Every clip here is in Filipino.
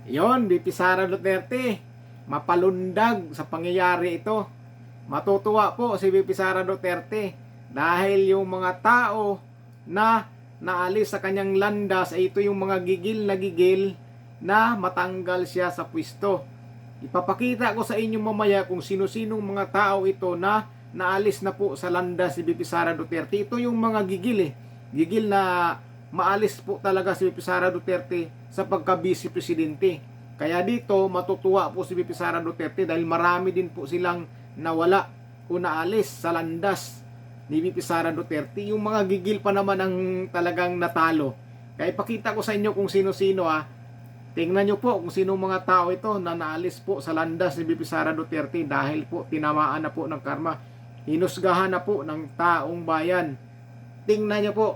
Yon, VP Sara Duterte, mapalundag sa pangyayari ito. Matutuwa po si VP Sara Duterte dahil yung mga tao na naalis sa kanyang landas ay ito yung mga gigil na matanggal siya sa pwesto. Ipapakita ko sa inyo mamaya kung sino-sinong mga tao ito na naalis na po sa landas si VP Sara Duterte. Ito yung mga gigil Gigil na maalis po talaga si VP Sara Duterte sa pagka-vice presidente. Kaya dito matutuwa po si VP Sara Duterte dahil marami din po silang nawala o naalis sa landas ni VP Sara Duterte. Yung mga gigil pa naman ang talagang natalo. Kaya ipakita ko sa inyo kung sino-sino Tingnan nyo po kung sino mga tao ito na naalis po sa landas ni VP Sara Duterte dahil po tinamaan na po ng karma. Hinusgahan na po ng taong bayan. Tingnan nyo po.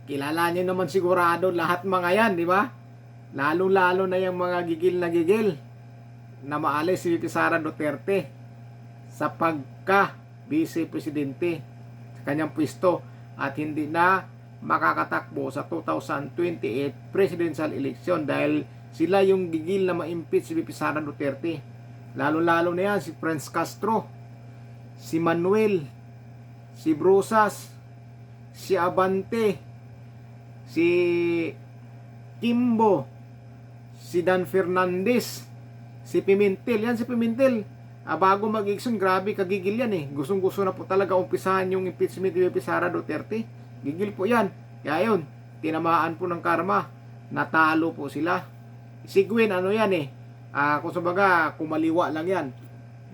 Kilala niyo naman sigurado lahat mga yan, di ba? Lalo-lalo na yung mga gigil na maalis si VP Sara Duterte sa pagka-vice presidente sa kanyang pwesto at hindi na makakatakbo sa 2028 presidential election dahil sila yung gigil na ma-impeach si VP Sara Duterte. Lalo-lalo na yan si Franz Castro, si Manuel, si Brusas, si Abante, si Kimbo, si Dan Fernandez, si Pimentel. Yan si Pimentel. Bago mag-eleksyon, grabe kagigil yan Gustong-gusto na po talaga umpisahan yung impeachment ni VP Sara Duterte. Gigil po yan. Kaya yun, tinamaan po ng karma. Natalo po sila. Si Gwen, ano yan kung sabaga, kumaliwa lang yan.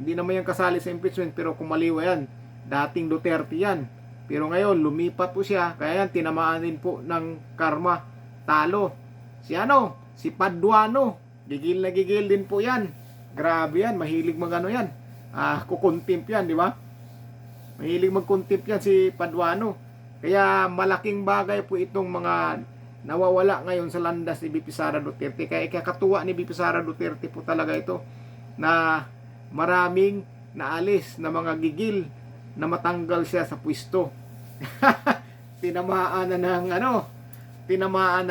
Hindi naman yan kasali sa impeachment, pero kumaliwa yan. Dating Duterte yan. Pero ngayon, lumipat po siya. Kaya yan, tinamaan din po ng karma. Talo. Si Paduano. Gigil na gigil din po yan. Grabe yan. Mahilig magano yan. Kukontempt yan, di ba? Mahilig magkontempt yan si Paduano. Kaya malaking bagay po itong mga nawawala ngayon sa landas ni VP Sara Duterte. Kaya ikakatuwa ni VP Sara Duterte po talaga ito na maraming naalis na mga gigil na matanggal siya sa pwesto. Tinamaan na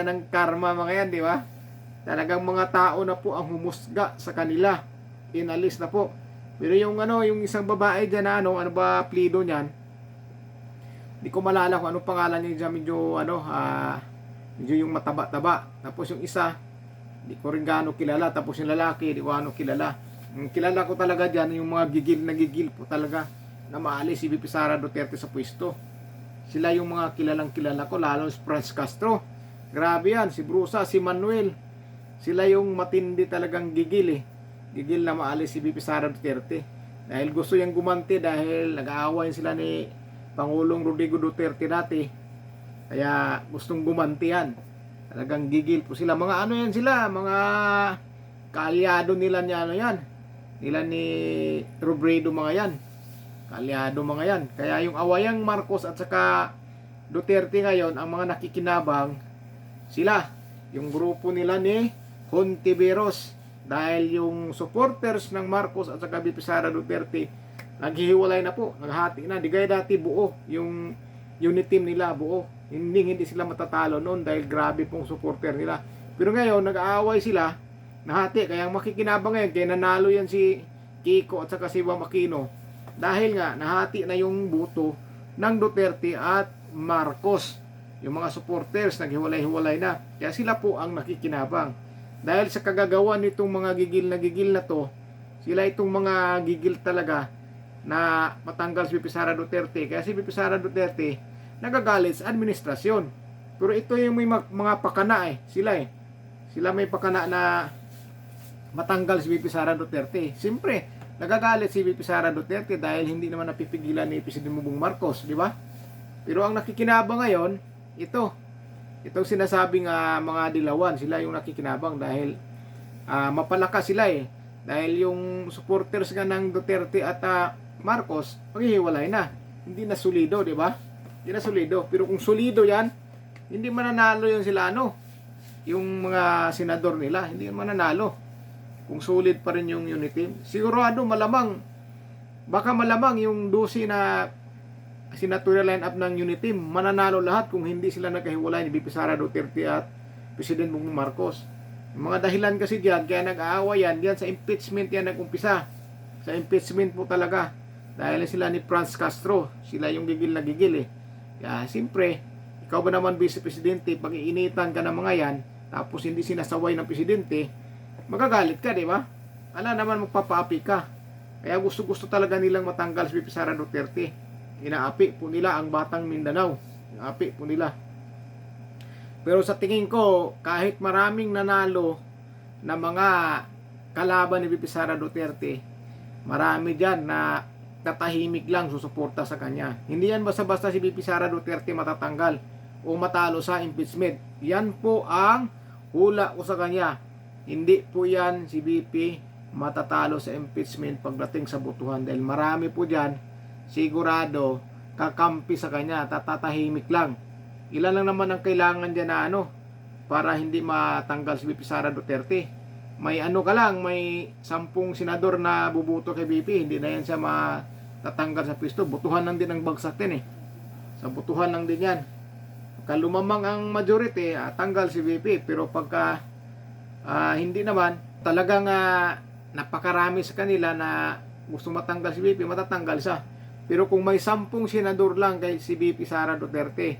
ng karma mga yan, di ba? Talagang mga tao na po ang humusga sa kanila. Inalis na po. Pero yung isang babae diyan na ano ba plido niyan? Hindi ko malala kung anong pangalan niya diyan, medyo yung mataba-taba. Tapos yung isa, hindi ko rin gaano kilala. Tapos yung lalaki, hindi ko gaano kilala. Kilala ko talaga diyan yung mga gigil po talaga na maalis si VP Sara Duterte sa pwesto. Sila yung mga kilala ko, lalo si Franz Castro. Grabe yan, si Brusa, si Manuel. Sila yung matindi talagang gigil Gigil na maalis si VP Sara Duterte. Dahil gusto yung gumanti dahil nag-aaway sila ni Pangulong Rodrigo Duterte dati. Kaya gustong gumanti yan. Talagang gigil po sila. Mga mga kaalyado nila nila ni Robredo mga yan. Kalyado mga yan. Kaya yung awayang Marcos at saka Duterte ngayon, ang mga nakikinabang sila, yung grupo nila ni Hontiveros. Dahil yung supporters ng Marcos at saka VP Sara Duterte naghihiwalay na po, naghati na. Di gaya dati buo, yung unit team nila buo. Hindi sila matatalo noon dahil grabe pong supporter nila. Pero ngayon, nag-aaway sila, nahati. Kaya ang makikinabang ngayon, kaya nanalo yan si Kiko at saka si Bam Aquino. Dahil nga, nahati na yung buto ng Duterte at Marcos. Yung mga supporters, naghiwalay-hiwalay na. Kaya sila po ang nakikinabang. Dahil sa kagagawa nitong mga gigil na to, sila itong mga gigil talaga na matanggal si VP Sara Duterte. Kaya si VP Sara Duterte, nagagalit sa administrasyon. Pero ito yung may mga pakana sila may pakana na matanggal si VP Sara Duterte. Siyempre, nagagalit si VP Sara Duterte dahil hindi naman napipigilan ni Presidente Bongbong Marcos, di ba? Pero ang nakikinabang ngayon, itong sinasabing mga dilawan, sila yung nakikinabang dahil mapalakas sila Dahil yung supporters nga ng Duterte at Marcos, maghihiwalay na. Hindi na solido, di ba? Hindi na solido. Pero kung solido yan, hindi mananalo yung sila yung mga senador nila, hindi mananalo. Kung solid pa rin yung unity, sigurado baka malamang yung 12 na senatorial line-up ng unity, mananalo lahat kung hindi sila nagkahiwalay ni VP Sara Duterte at President Bongbong Marcos. Yung mga dahilan kasi diyan, kaya nag-aawa yan sa impeachment yan nag-umpisa. Sa impeachment po talaga. Dahil sila ni Franz Castro, sila yung gigil na gigil Kaya siyempre, ikaw ba naman Vice Presidente, pag iinitan ka ng mga yan, tapos hindi sinasaway ng Presidente, magagalit ka, di ba? Naman magpapaapi ka. Kaya gusto talaga nilang matanggal si VP Sara Duterte. Inaapi po nila ang Batang Mindanao. Inaapi po nila. Pero sa tingin ko, kahit maraming nanalo na mga kalaban ni VP Sara Duterte, marami dyan na tatahimik lang susuporta sa kanya. Hindi yan basta-basta si VP Sara Duterte matatanggal o matalo sa impeachment. Yan po ang hula ko sa kanya. Hindi po yan si VP matatalo sa impeachment pagdating sa botohan dahil marami po dyan sigurado kakampi sa kanya, tatatahimik lang. Ilan lang naman ang kailangan dyan na para hindi matanggal si VP Sara Duterte. May may 10 senador na bubuto kay VP, hindi na yan siya matatanggal sa pwesto. Botohan lang din ang bagsak din sa botohan lang din yan. Pagka lumamang ang majority, tanggal si VP. Pero pagka hindi naman, talagang napakarami sa kanila na gusto matanggal si VP, matatanggal siya. Pero kung may 10 senador lang kay si VP Sara Duterte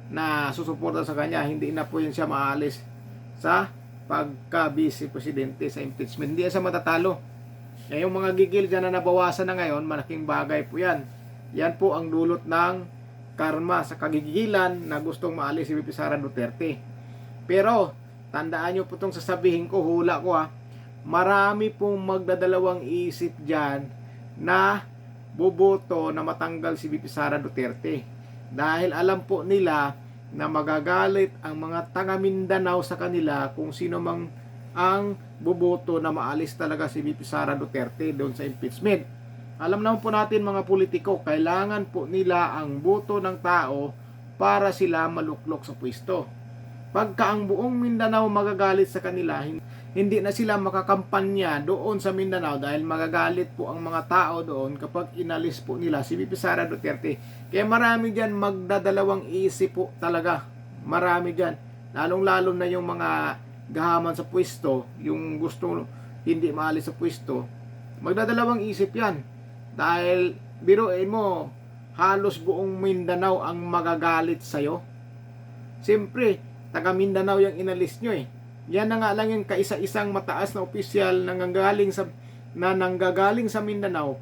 na susuporta sa kanya, hindi na po yun siya maalis sa pagka-vice presidente sa impeachment. Hindi siya matatalo. Yung mga gigil dyan na nabawasan na ngayon, malaking bagay po yan. Yan po ang dulot ng karma sa kagigilan na gustong maalis si VP Sara Duterte. Pero tandaan nyo po itong sasabihin ko, hula ko marami pong magdadalawang isip dyan na boboto na matanggal si VP Sara Duterte. Dahil alam po nila na magagalit ang mga taga Mindanao sa kanila kung sino mang ang boboto na maalis talaga si VP Sara Duterte doon sa impeachment. Alam naman po natin mga politiko, kailangan po nila ang boto ng tao para sila maluklok sa pwesto. Pagka ang buong Mindanao magagalit sa kanila, hindi na sila makakampanya doon sa Mindanao dahil magagalit po ang mga tao doon kapag inalis po nila si VP Sara Duterte. Kaya marami dyan magdadalawang isip po talaga. Marami dyan. Lalong-lalo na yung mga gahaman sa pwesto, yung gusto hindi maalis sa pwesto, magdadalawang isip yan. Dahil biruin mo, halos buong Mindanao ang magagalit sa'yo. Siyempre, taga Mindanao yung inalis nyo Yan na nga lang yung kaisa-isang mataas na opisyal na nanggagaling sa Mindanao,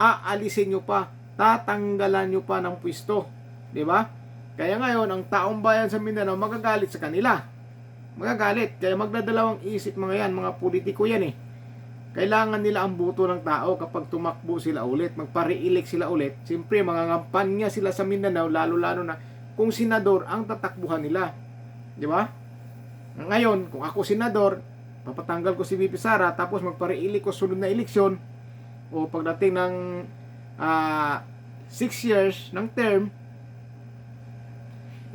aalisin nyo pa, tatanggalan nyo pa ng pwesto. Diba? Kaya ngayon, ang taong bayan sa Mindanao magagalit sa kanila. Magagalit. Kaya magdadalawang isip mga yan, mga politiko yan Kailangan nila ang boto ng tao kapag tumakbo sila ulit, magpare-elect sila ulit. Siyempre, mangangampanya sila sa Mindanao, lalo-lalo na kung senador ang tatakbuhan nila. Di ba? Ngayon, kung ako senador, papatanggal ko si VP Sara, tapos magpare-elect ko sunod na eleksyon, o pagdating ng 6 years ng term,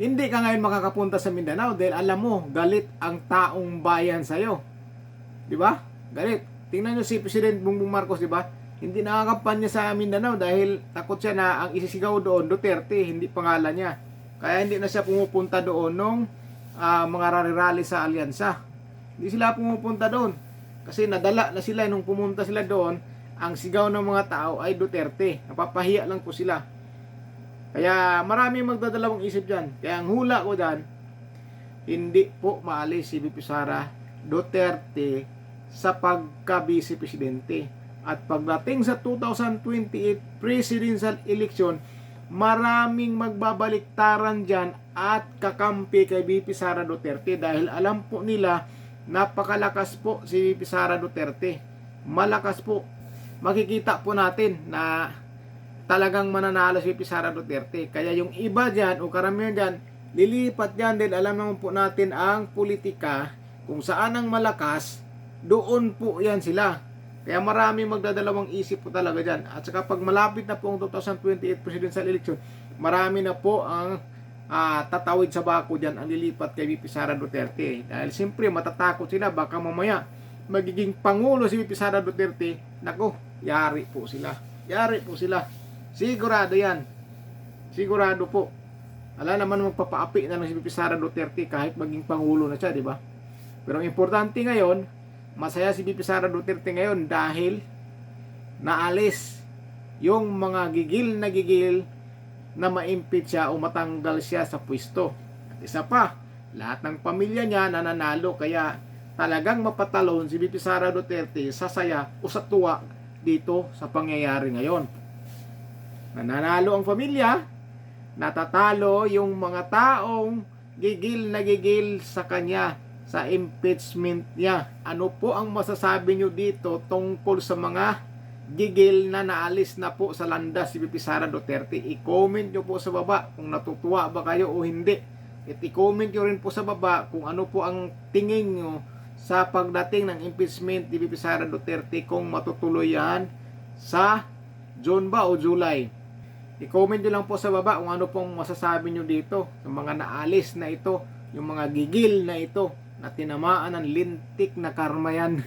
hindi ka ngayon makakapunta sa Mindanao dahil alam mo, galit ang taong bayan sa'yo. Di ba? Galit. Tingnan nyo si President Bongbong Marcos, di ba? Hindi nakakampanya sa Mindanao dahil takot siya na ang isisigaw doon, Duterte, hindi pangalan niya. Kaya hindi na siya pumupunta doon nung mga rally sa alyansa. Hindi sila pumupunta doon. Kasi nadala na sila nung pumunta sila doon, ang sigaw ng mga tao ay Duterte. Napapahiya lang po sila. Kaya marami magdadalawang isip dyan. Kaya ang hula ko dyan, hindi po maalis si VP Sara Duterte sa pagka-vice presidente. At pagdating sa 2028 presidential election, maraming magbabaliktaran dyan at kakampi kay VP Sara Duterte dahil alam po nila napakalakas po si VP Sara Duterte. Malakas po. Makikita po natin na talagang mananalo si VP Sara Duterte. Kaya yung iba dyan o karamihan dyan, lilipat dyan dahil alam naman po natin ang politika, kung saan ang malakas, doon po yan sila. Kaya maraming magdadalawang isip po talaga dyan. At saka pag malapit na po ang 2028 presidential election, marami na po ang tatawid sa bako dyan ang lilipat kay VP Sara Duterte. Dahil siyempre matatakot sila, baka mamaya magiging pangulo si VP Sara Duterte, nako, yari po sila. Yari po sila. Sigurado yan. Sigurado po. Ala naman magpapaapi na lang si VP Sara Duterte kahit maging pangulo na siya, di ba? Pero ang importante ngayon, masaya si VP Sara Duterte ngayon dahil naalis yung mga gigil na ma-impeach siya o matanggal siya sa pwesto. At isa pa, lahat ng pamilya niya nananalo, kaya talagang mapatalon si VP Sara Duterte sa saya o sa tuwa dito sa pangyayari ngayon. Nananalo ang pamilya, natatalo yung mga taong gigil sa kanya sa impeachment niya. Ano po ang masasabi nyo dito tungkol sa mga gigil na naalis na po sa landas si VP Sara Duterte? I-comment nyo po sa baba kung natutuwa ba kayo o hindi. At i-comment nyo rin po sa baba kung ano po ang tingin nyo sa pagdating ng impeachment ni VP Sara Duterte, kung matutuloy yan sa June ba o July. I-comment nyo lang po sa baba kung ano pong masasabi nyo dito sa mga naalis na ito, yung mga gigil na ito, na tinamaan ng lintik na karma yan.